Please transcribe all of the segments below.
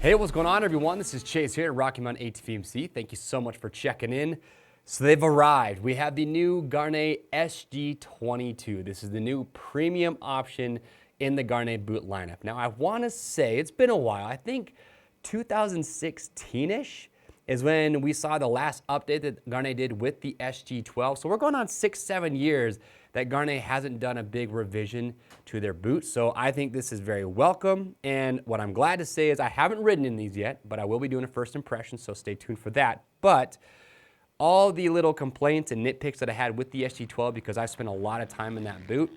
Hey, what's going on, everyone? This is Chase here at Rocky Mountain ATV. Thank you so much for checking in. So they've arrived. We have the new Gaerne SG-22. This is the new premium option in the Gaerne boot lineup. Now, I want to say it's been a while. I think 2016-ish is when we saw the last update that Gaerne did with the SG-12. So we're going on 6-7 years that Gaerne hasn't done a big revision to their boots. So I think this is very welcome. And what I'm glad to say is I haven't ridden in these yet, but I will be doing a first impression, so stay tuned for that. But all the little complaints and nitpicks that I had with the SG-12, because I spent a lot of time in that boot,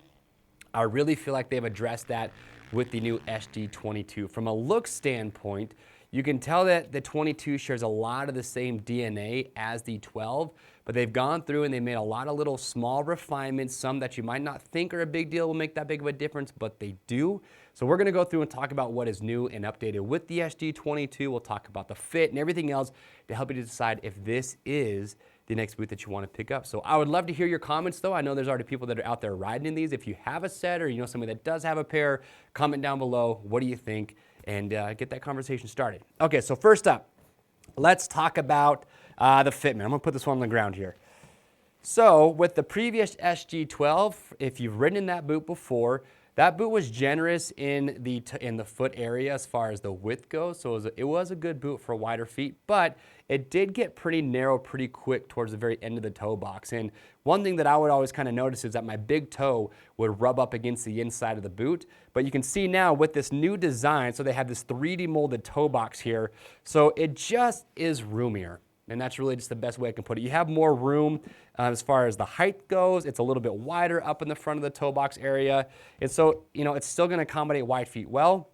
I really feel like they've addressed that with the new SG-22. From a look standpoint, you can tell that the 22 shares a lot of the same DNA as the 12, but they've gone through and they made a lot of little small refinements, some that you might not think are a big deal will make that big of a difference, but they do. So we're gonna go through and talk about what is new and updated with the SG-22. We'll talk about the fit and everything else to help you to decide if this is the next boot that you want to pick up. So I would love to hear your comments, though. I know there's already people that are out there riding in these. If you have a set or you know somebody that does have a pair, comment down below. What do you think? And get that conversation started. Okay, so first up, let's talk about the Fitment. I'm gonna put this one on the ground here. So with the previous SG-12, if you've ridden in that boot before, that boot was generous in the foot area as far as the width goes, so it was a good boot for wider feet, but it did get pretty narrow pretty quick towards the very end of the toe box. And one thing that I would always kind of notice is that my big toe would rub up against the inside of the boot. But you can see now with this new design, so they have this 3D molded toe box here, so it just is roomier. And that's really just the best way I can put it. You have more room as far as the height goes. It's a little bit wider up in the front of the toe box area. And so, you know, it's still gonna accommodate wide feet well,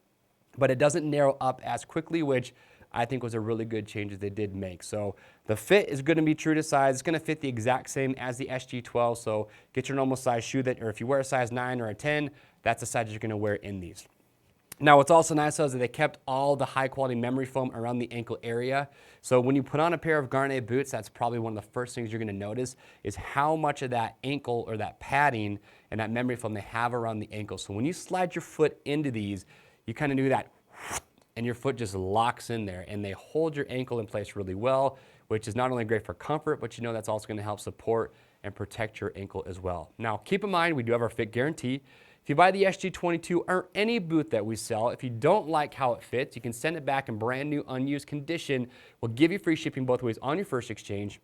but it doesn't narrow up as quickly, which I think was a really good change that they did make. So the fit is gonna be true to size. It's gonna fit the exact same as the SG-12. So get your normal size shoe or if you wear a size 9 or a 10, that's the size you're gonna wear in these. Now, what's also nice is that they kept all the high-quality memory foam around the ankle area. So when you put on a pair of Gaerne boots, that's probably one of the first things you're going to notice is how much of that ankle or that padding and that memory foam they have around the ankle. So when you slide your foot into these, you kind of do that, and your foot just locks in there, and they hold your ankle in place really well, which is not only great for comfort, but you know that's also going to help support and protect your ankle as well. Now, keep in mind, we do have our fit guarantee. If you buy the SG-22 or any boot that we sell, if you don't like how it fits, you can send it back in brand new unused condition. We'll give you free shipping both ways on your first exchange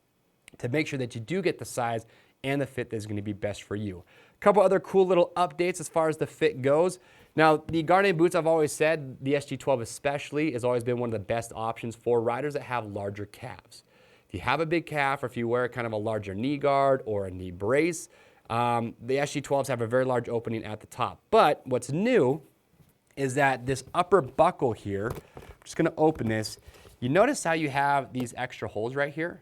to make sure that you do get the size and the fit that is going to be best for you. A couple other cool little updates as far as the fit goes. Now, the Gaerne boots, I've always said, the SG-12 especially, has always been one of the best options for riders that have larger calves. If you have a big calf or if you wear kind of a larger knee guard or a knee brace, the SG-12s have a very large opening at the top. But what's new is that this upper buckle here, I'm just gonna open this, you notice how you have these extra holes right here?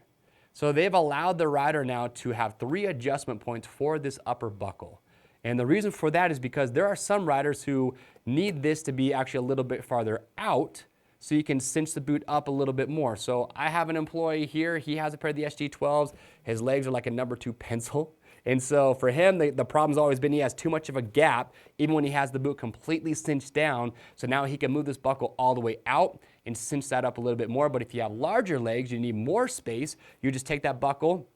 So they've allowed the rider now to have 3 adjustment points for this upper buckle. And the reason for that is because there are some riders who need this to be actually a little bit farther out so you can cinch the boot up a little bit more. So I have an employee here, he has a pair of the SG-12s, his legs are like a number 2 pencil. And so for him, the problem's always been he has too much of a gap, even when he has the boot completely cinched down. So now he can move this buckle all the way out and cinch that up a little bit more. But if you have larger legs, you need more space. You just take that buckle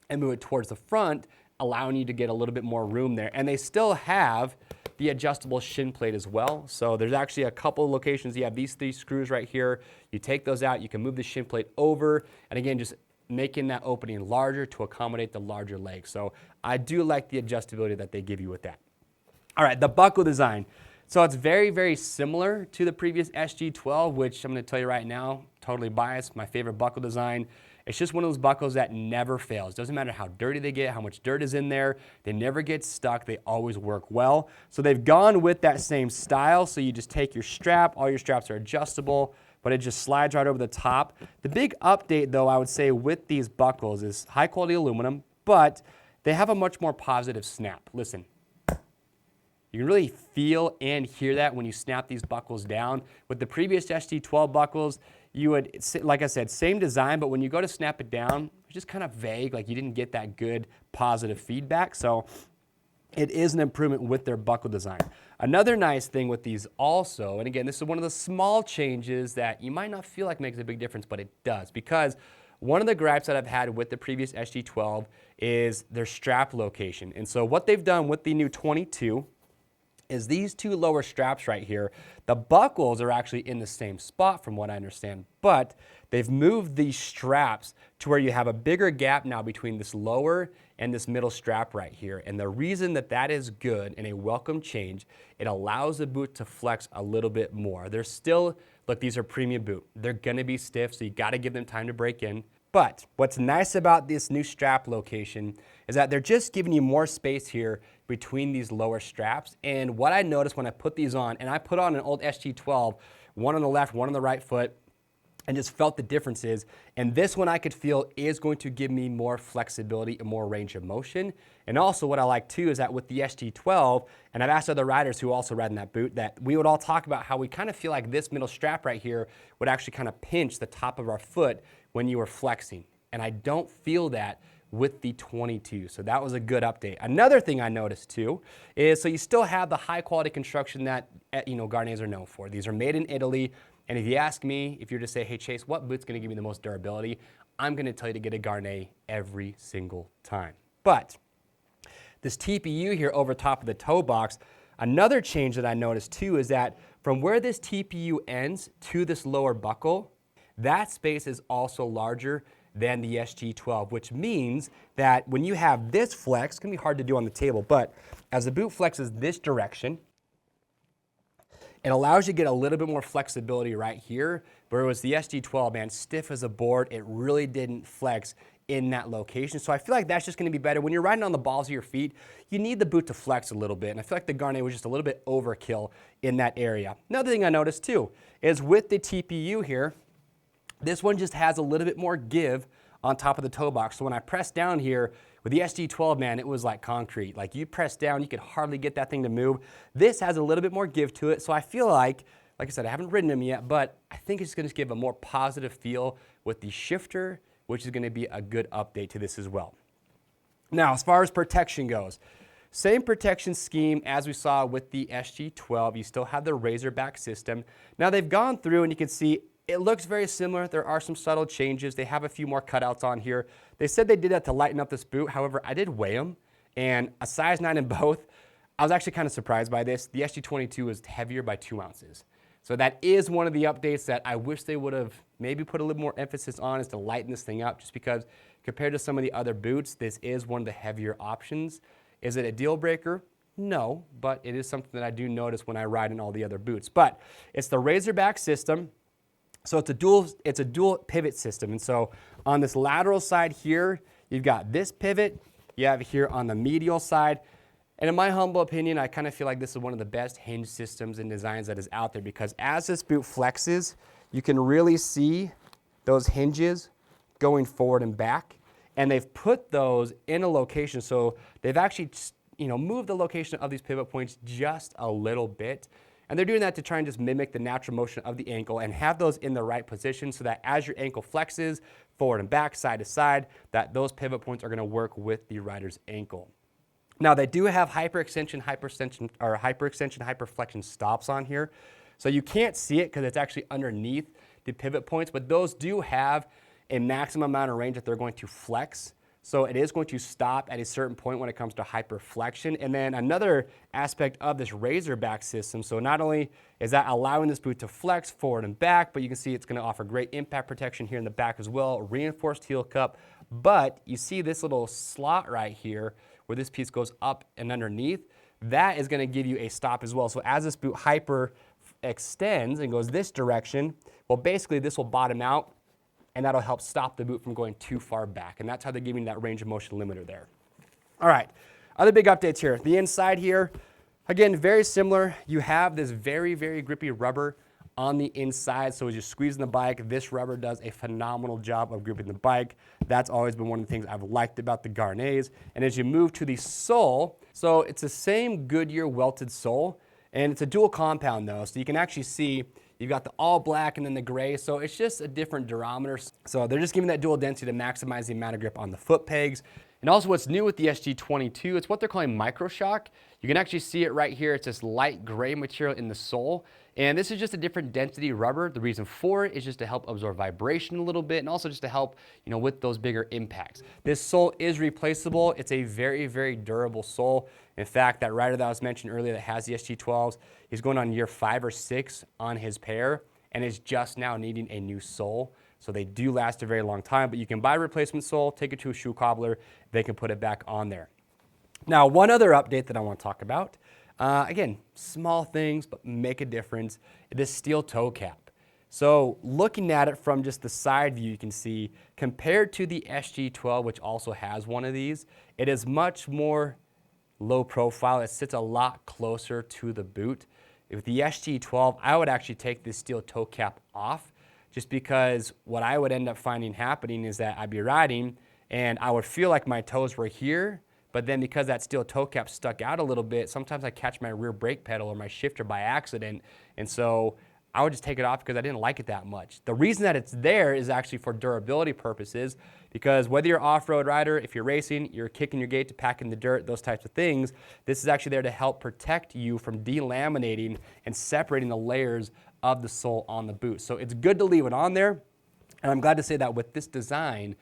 and move it towards the front, allowing you to get a little bit more room there. And they still have the adjustable shin plate as well. So there's actually a couple of locations. You have these 3 screws right here. You take those out, you can move the shin plate over. And again, just making that opening larger to accommodate the larger legs. So I do like the adjustability that they give you with that. All right, the buckle design. So it's very, very similar to the previous SG-12, which I'm gonna tell you right now, totally biased, my favorite buckle design. It's just one of those buckles that never fails. Doesn't matter how dirty they get, how much dirt is in there, they never get stuck, they always work well. So they've gone with that same style, so you just take your strap, all your straps are adjustable, but it just slides right over the top. The big update, though, I would say with these buckles is high quality aluminum, but they have a much more positive snap. Listen, you can really feel and hear that when you snap these buckles down. With the previous SG-12 buckles, you would, like I said, same design, but when you go to snap it down, it's just kind of vague, like you didn't get that good positive feedback. So it is an improvement with their buckle design. Another nice thing with these also, and again, this is one of the small changes that you might not feel like makes a big difference, but it does, because one of the gripes that I've had with the previous SG-12 is their strap location. And so what they've done with the new 22 is these two lower straps right here, the buckles are actually in the same spot from what I understand, but they've moved these straps to where you have a bigger gap now between this lower and this middle strap right here. And the reason that that is good and a welcome change, it allows the boot to flex a little bit more. They're still, look, these are premium boot. They're gonna be stiff, so you gotta give them time to break in. But what's nice about this new strap location is that they're just giving you more space here between these lower straps. And what I noticed when I put these on, and I put on an old SG-12, one on the left, one on the right foot, and just felt the differences. And this one I could feel is going to give me more flexibility and more range of motion. And also what I like too is that with the SG-12, and I've asked other riders who also ride in that boot, that we would all talk about how we kind of feel like this middle strap right here would actually kind of pinch the top of our foot when you were flexing. And I don't feel that with the 22, so that was a good update. Another thing I noticed too is, so you still have the high quality construction that Gaernes are known for. These are made in Italy, and if you ask me, if you're to say, hey Chase, what boot's gonna give me the most durability? I'm gonna tell you to get a Gaerne every single time. But this TPU here over top of the toe box, another change that I noticed too is that from where this TPU ends to this lower buckle, that space is also larger than the SG-12, which means that when you have this flex, it's gonna be hard to do on the table, but as the boot flexes this direction, it allows you to get a little bit more flexibility right here, whereas the SG-12, man, stiff as a board, it really didn't flex in that location. So I feel like that's just gonna be better. When you're riding on the balls of your feet, you need the boot to flex a little bit, and I feel like the Gaerne was just a little bit overkill in that area. Another thing I noticed too is with the TPU here, this one just has a little bit more give on top of the toe box. So when I press down here with the SG-12, man, it was like concrete. Like you press down, you could hardly get that thing to move. This has a little bit more give to it. So I feel like I said, I haven't ridden them yet, but I think it's gonna give a more positive feel with the shifter, which is gonna be a good update to this as well. Now, as far as protection goes, same protection scheme as we saw with the SG-12. You still have the Razorback system. Now they've gone through and you can see it looks very similar. There are some subtle changes. They have a few more cutouts on here. They said they did that to lighten up this boot. However, I did weigh them, and a size 9 in both. I was actually kind of surprised by this. The SG-22 is heavier by 2 ounces. So that is one of the updates that I wish they would have maybe put a little more emphasis on, is to lighten this thing up, just because compared to some of the other boots, this is one of the heavier options. Is it a deal breaker? No, but it is something that I do notice when I ride in all the other boots. But it's the Razorback system. So it's a dual pivot system. And so on this lateral side here, you've got this pivot, you have it here on the medial side. And in my humble opinion, I kind of feel like this is one of the best hinge systems and designs that is out there, because as this boot flexes, you can really see those hinges going forward and back. And they've put those in a location, so they've actually moved the location of these pivot points just a little bit. And they're doing that to try and just mimic the natural motion of the ankle and have those in the right position, so that as your ankle flexes forward and back, side to side, that those pivot points are going to work with the rider's ankle. Now they do have hyperextension, hyperflexion stops on here. So you can't see it because it's actually underneath the pivot points, but those do have a maximum amount of range that they're going to flex. So it is going to stop at a certain point when it comes to hyperflexion. And then another aspect of this Razorback system, so not only is that allowing this boot to flex forward and back, but you can see it's going to offer great impact protection here in the back as well, reinforced heel cup. But you see this little slot right here where this piece goes up and underneath, that is going to give you a stop as well. So as this boot hyper extends and goes this direction, well, basically this will bottom out, and that'll help stop the boot from going too far back. And that's how they're giving that range of motion limiter there. All right, other big updates here. The inside here, again, very similar. You have this very, very grippy rubber on the inside. So as you're squeezing the bike, this rubber does a phenomenal job of gripping the bike. That's always been one of the things I've liked about the Gaernes. And as you move to the sole, so it's the same Goodyear welted sole, and it's a dual compound though. So you can actually see you've got the all black and then the gray, so it's just a different durometer. So they're just giving that dual density to maximize the amount of grip on the foot pegs. And also what's new with the SG-22, it's what they're calling microshock. You can actually see it right here. It's this light gray material in the sole. And this is just a different density rubber. The reason for it is just to help absorb vibration a little bit and also just to help, with those bigger impacts. This sole is replaceable. It's a very, very durable sole. In fact, that rider that I was mentioning earlier that has the SG-12s, he's going on year 5 or 6 on his pair and is just now needing a new sole. So they do last a very long time, but you can buy a replacement sole, take it to a shoe cobbler, they can put it back on there. Now, one other update that I want to talk about, again, small things, but make a difference, this steel toe cap. So looking at it from just the side view, you can see compared to the SG-12, which also has one of these, it is much more low profile. It sits a lot closer to the boot. With the SG-12, I would actually take this steel toe cap off, just because what I would end up finding happening is that I'd be riding and I would feel like my toes were here, but then because that steel toe cap stuck out a little bit, sometimes I catch my rear brake pedal or my shifter by accident, and so I would just take it off because I didn't like it that much. The reason that it's there is actually for durability purposes, because whether you're off-road rider, if you're racing, you're kicking your gate to pack in the dirt, those types of things, this is actually there to help protect you from delaminating and separating the layers of the sole on the boot. So it's good to leave it on there, and I'm glad to say that with this design,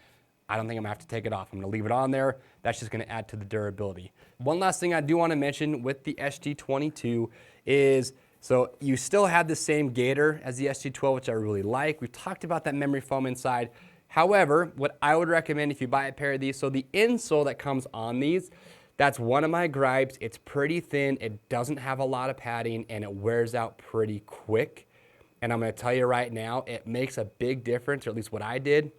I don't think I'm gonna have to take it off. I'm gonna leave it on there. That's just gonna add to the durability. One last thing I do wanna mention with the SG-22 is, so you still have the same gator as the SG-12, which I really like. We've talked about that memory foam inside. However, what I would recommend if you buy a pair of these, so the insole that comes on these, that's one of my gripes. It's pretty thin, it doesn't have a lot of padding, and it wears out pretty quick. And I'm gonna tell you right now, it makes a big difference, or at least what I did,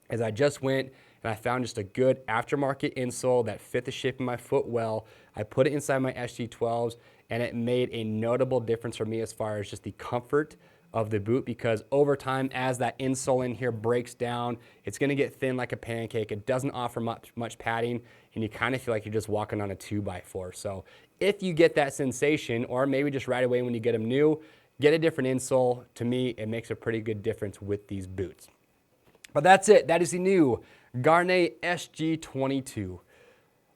is I just went and I found just a good aftermarket insole that fit the shape of my foot well. I put it inside my SG-12s, and it made a notable difference for me as far as just the comfort of the boot, because over time, as that insole in here breaks down, it's gonna get thin like a pancake. It doesn't offer much padding, and you kind of feel like you're just walking on a 2x4. So if you get that sensation, or maybe just right away when you get them new, get a different insole. To me, it makes a pretty good difference with these boots. But that's it. That is the new Gaerne SG-22.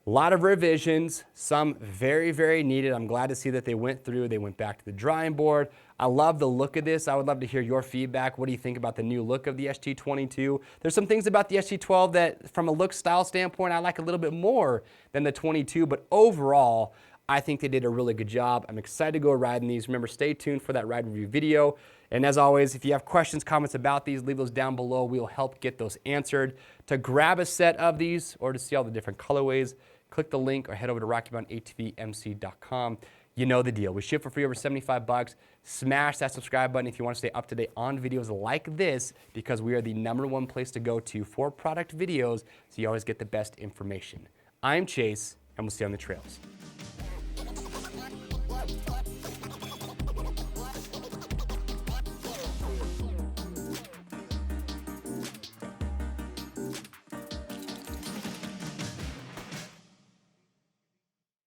A lot of revisions, some very, very needed. I'm glad to see that they went through. They went back to the drawing board. I love the look of this. I would love to hear your feedback. What do you think about the new look of the SG-22? There's some things about the SG-12 that, from a look style standpoint, I like a little bit more than the 22, but overall, I think they did a really good job. I'm excited to go riding these. Remember, stay tuned for that ride review video. And as always, if you have questions, comments about these, leave those down below. We'll help get those answered. To grab a set of these or to see all the different colorways, click the link or head over to RockyMountainATVMC.com. You know the deal. We ship for free over 75 bucks. Smash that subscribe button if you want to stay up to date on videos like this, because we are the #1 place to go to for product videos, so you always get the best information. I'm Chase, and we'll see you on the trails.